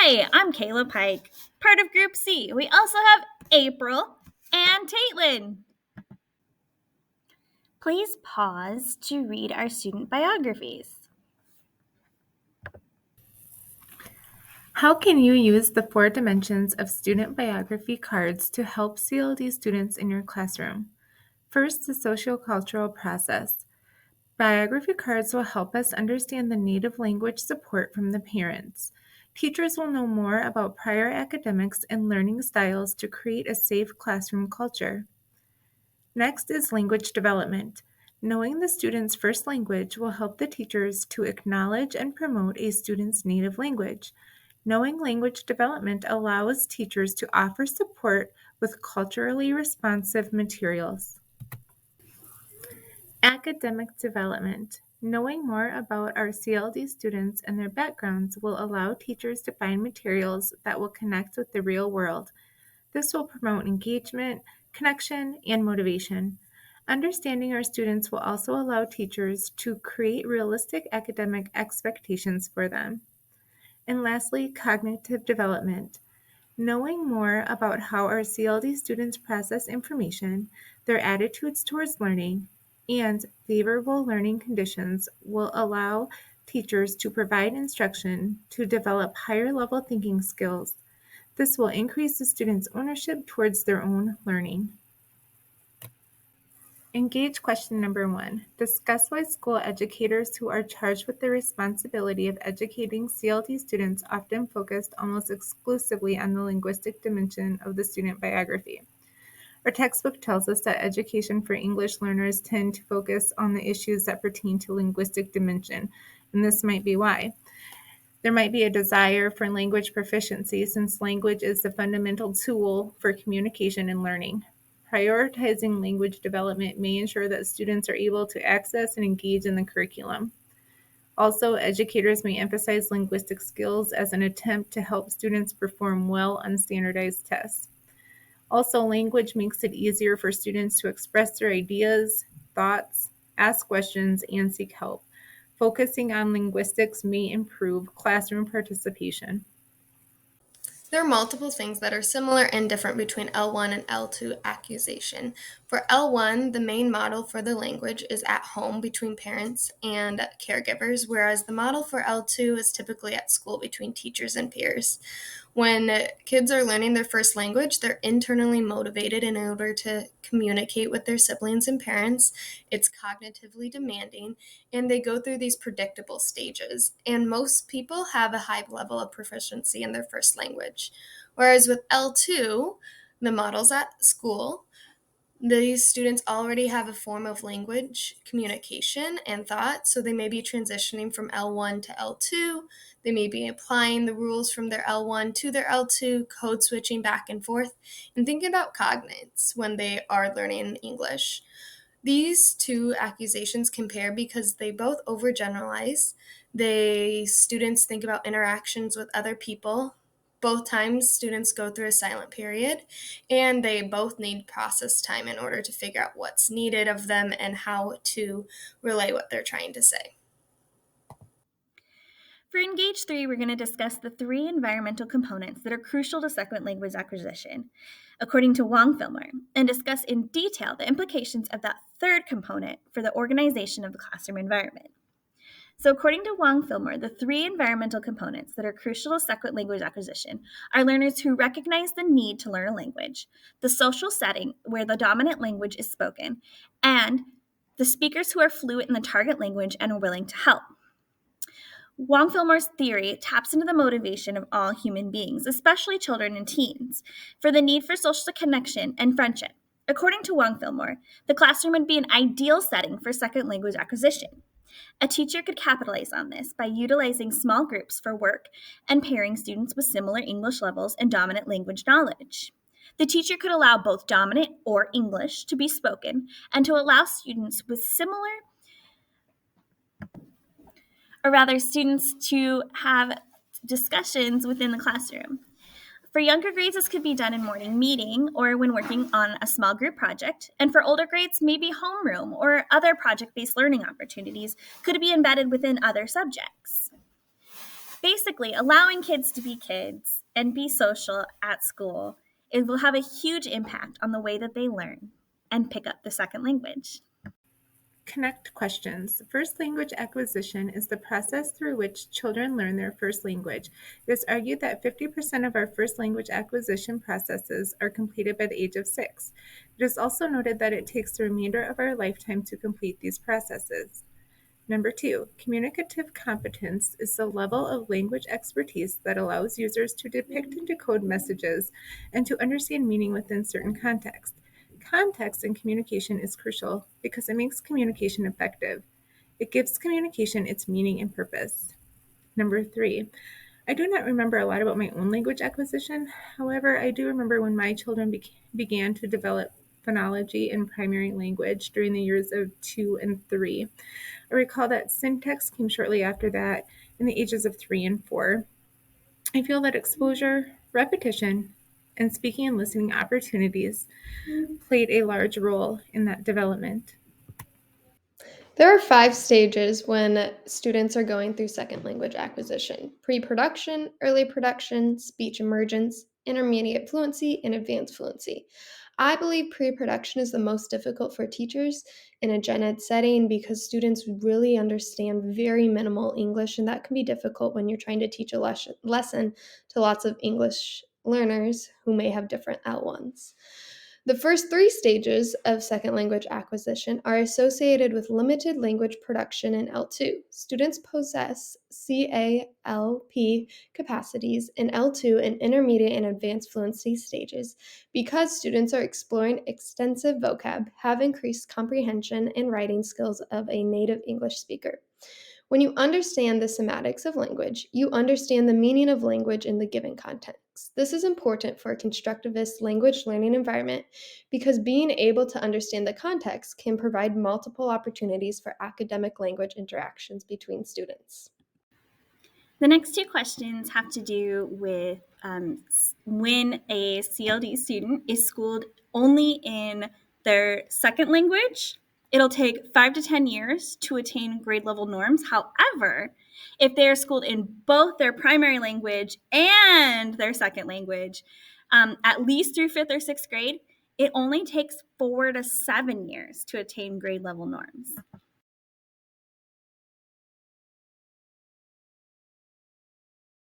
Hi, I'm Kayla Pike, part of Group C. We also have April and Caitlin. Please pause to read our student biographies. How can you use the 4 dimensions of student biography cards to help CLD students in your classroom? First, the sociocultural process. Biography cards will help us understand the native language support from the parents. Teachers will know more about prior academics and learning styles to create a safe classroom culture. Next is language development. Knowing the student's first language will help the teachers to acknowledge and promote a student's native language. Knowing language development allows teachers to offer support with culturally responsive materials. Academic development. Knowing more about our CLD students and their backgrounds will allow teachers to find materials that will connect with the real world. This will promote engagement, connection, and motivation. Understanding our students will also allow teachers to create realistic academic expectations for them. And lastly, cognitive development. Knowing more about how our CLD students process information, their attitudes towards learning, and favorable learning conditions will allow teachers to provide instruction to develop higher level thinking skills. This will increase the students' ownership towards their own learning. Engage question number 1. Discuss why school educators who are charged with the responsibility of educating CLD students often focused almost exclusively on the linguistic dimension of the student biography. Our textbook tells us that education for English learners tend to focus on the issues that pertain to linguistic dimension, and this might be why. There might be a desire for language proficiency since language is the fundamental tool for communication and learning. Prioritizing language development may ensure that students are able to access and engage in the curriculum. Also, educators may emphasize linguistic skills as an attempt to help students perform well on standardized tests. Also, language makes it easier for students to express their ideas, thoughts, ask questions, and seek help. Focusing on linguistics may improve classroom participation. There are multiple things that are similar and different between L1 and L2 accusation. For L1, the main model for the language is at home between parents and caregivers, whereas the model for L2 is typically at school between teachers and peers. When kids are learning their first language, they're internally motivated in order to communicate with their siblings and parents. It's cognitively demanding, and they go through these predictable stages. And most people have a high level of proficiency in their first language. Whereas with L2, the model's at school, these students already have a form of language communication and thought, so they may be transitioning from L1 to L2. They may be applying the rules from their L1 to their L2, code switching back and forth, and thinking about cognates when they are learning English. These two accusations compare because they both overgeneralize. Students think about interactions with other people. Both times students go through a silent period, and they both need process time in order to figure out what's needed of them and how to relay what they're trying to say. For Engage 3, we're going to discuss the 3 environmental components that are crucial to second language acquisition, according to Wong-Filmer, and discuss in detail the implications of that 3rd component for the organization of the classroom environment. So according to Wong-Filmer, the 3 environmental components that are crucial to second language acquisition are learners who recognize the need to learn a language, the social setting where the dominant language is spoken, and the speakers who are fluent in the target language and are willing to help. Wong-Filmer's theory taps into the motivation of all human beings, especially children and teens, for the need for social connection and friendship. According to Wong-Filmer, the classroom would be an ideal setting for second language acquisition. A teacher could capitalize on this by utilizing small groups for work and pairing students with similar English levels and dominant language knowledge. The teacher could allow both dominant or English to be spoken and to allow students with students to have discussions within the classroom. For younger grades, this could be done in morning meeting or when working on a small group project. And for older grades, maybe homeroom or other project-based learning opportunities could be embedded within other subjects. Basically, allowing kids to be kids and be social at school, it will have a huge impact on the way that they learn and pick up the second language. Connect questions. First language acquisition is the process through which children learn their first language. It is argued that 50% of our first language acquisition processes are completed by the age of 6. It is also noted that it takes the remainder of our lifetime to complete these processes. Number 2, communicative competence is the level of language expertise that allows users to depict and decode messages and to understand meaning within certain contexts. Context in communication is crucial because it makes communication effective. It gives communication its meaning and purpose. Number 3, I do not remember a lot about my own language acquisition. However, I do remember when my children began to develop phonology in primary language during the years of 2 and 3. I recall that syntax came shortly after that in the ages of 3 and 4. I feel that exposure, repetition, and speaking and listening opportunities played a large role in that development. There are 5 stages when students are going through second language acquisition: pre production, early production, speech emergence, intermediate fluency, and advanced fluency. I believe pre production is the most difficult for teachers in a gen ed setting because students really understand very minimal English, and that can be difficult when you're trying to teach a lesson to lots of English learners who may have different L1s. The first 3 stages of second language acquisition are associated with limited language production in L2. Students possess CALP capacities in L2 and intermediate and advanced fluency stages because students are exploring extensive vocab, have increased comprehension and writing skills of a native English speaker. When you understand the semantics of language, you understand the meaning of language in the given context. This is important for a constructivist language learning environment because being able to understand the context can provide multiple opportunities for academic language interactions between students. The next 2 questions have to do with when a CLD student is schooled only in their second language. It'll take 5 to 10 years to attain grade level norms. However, if they are schooled in both their primary language and their second language, at least through 5th or 6th grade, it only takes 4 to 7 years to attain grade level norms.